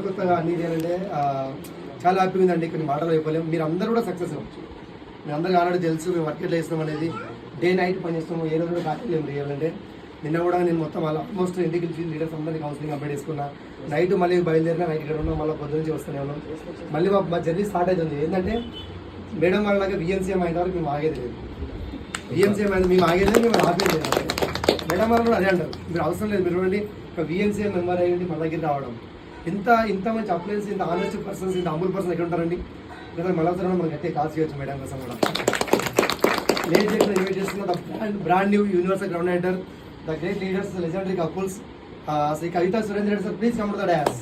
కొత్తగా అన్ని చేయాలంటే చాలా హ్యాపీగా ఉందండి. కొన్ని మాటలు అయిపోలేము. మీరు అందరూ కూడా సక్సెస్ అవ్వచ్చు. మీరు అందరికీ ఆల్రెడీ తెలుసు మేము వర్క్ ఎట్లా చేస్తాం అనేది. డే నైట్ పని చేస్తాము. ఏ రోజు కూడా కాలేము చేయాలంటే. నిన్న కూడా నేను మొత్తం ఆల్మోస్ట్ ఇంటికి లీడర్స్ అందరినీ కౌన్సిలింగ్ అప్డేట్ చేసుకున్నా. నైట్ మళ్ళీ బయలుదేరినా నైట్ ఇక్కడ ఉన్నాం. మళ్ళీ పొద్దు నుంచి వస్తూనే ఉన్నాం. మళ్ళీ మా జర్నీ స్టార్ట్ అవుతుంది. ఏంటంటే మేడం వాళ్ళగా విఎంసీఎం అయిన వరకు మేము ఆగేది లేదు. విఎంసీఎం అయితే మేము ఆగేది లేదు, మేము ఆపేది లేదు. మేడం వాళ్ళు కూడా అదే అంటారు, మీరు అవసరం లేదు, మీరు చూడండి ఒక విఎంసీఎం మెంబర్ అయ్యండి మన దగ్గర రావడం. ఇంత మంచి అప్లయన్స్, ఇంత ఆనెస్ట్ పర్సన్స్, ఇంత హంబుల్ పర్సన్ ఎక్కడ ఉంటారండి? ఇక్కడ మళ్ళీ మనకి అయితే కాల్ చేయొచ్చు మేడం కోసం కూడా. లేట్ చేయకుండా ఇన్వైట్ చేస్తున్న the brand new universal ground writer, the great leaders, legendary couples, Shri Kavitha Surendra Reddy sir, please come to the dais.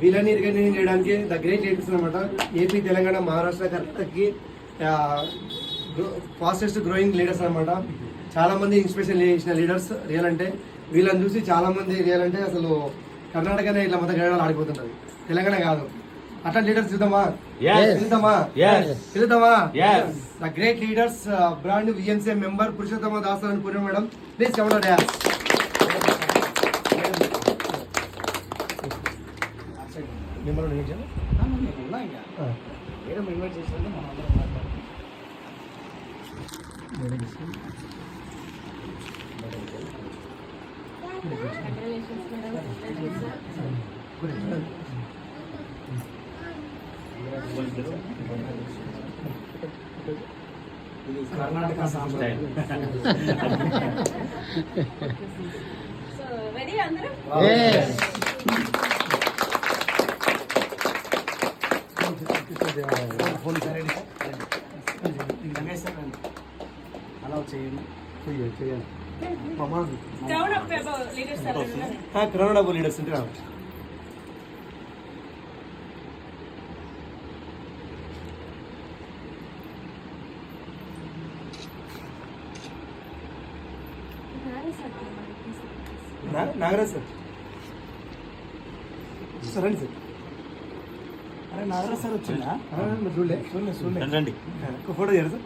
వీళ్ళని రికగ్నైజ్ చేయడానికి ద గ్రేట్ లీడర్స్ అనమాట. ఏపీ, తెలంగాణ, మహారాష్ట్ర కర్ణాటకకి ఫాస్టెస్ట్ గ్రోయింగ్ లీడర్స్ అనమాట. చాలా మంది ఇన్స్పిరేషన్ చేసిన లీడర్స్ రియల్ అంటే. వీళ్ళని చూసి చాలా మంది రియల్ అంటే అసలు కర్ణాటకనే ఇట్లా మొత్తం గడవలు ఆడిపోతుంటది, తెలంగాణ కాదు. అట్లా లీడర్స్ చూద్దామా? The great leaders, brand VMCM member Purushottama Das అని Purna madam, please come to dance. మిమ్మల్ని ఇన్వైట్ చేసినందుకు మనం కర్ణాటక సాంప్రదాయం. అలా చేయండి, చేయండి. క్రౌడ్ అబ్ లీడర్స్ అంటే రావచ్చు. నాగరాజ్ సార్, సార్ రండి సార్. అరే నాగరాజ్ సార్ వచ్చిందా? చూడలే, రండి. ఒక ఫోటో చేయరు సార్.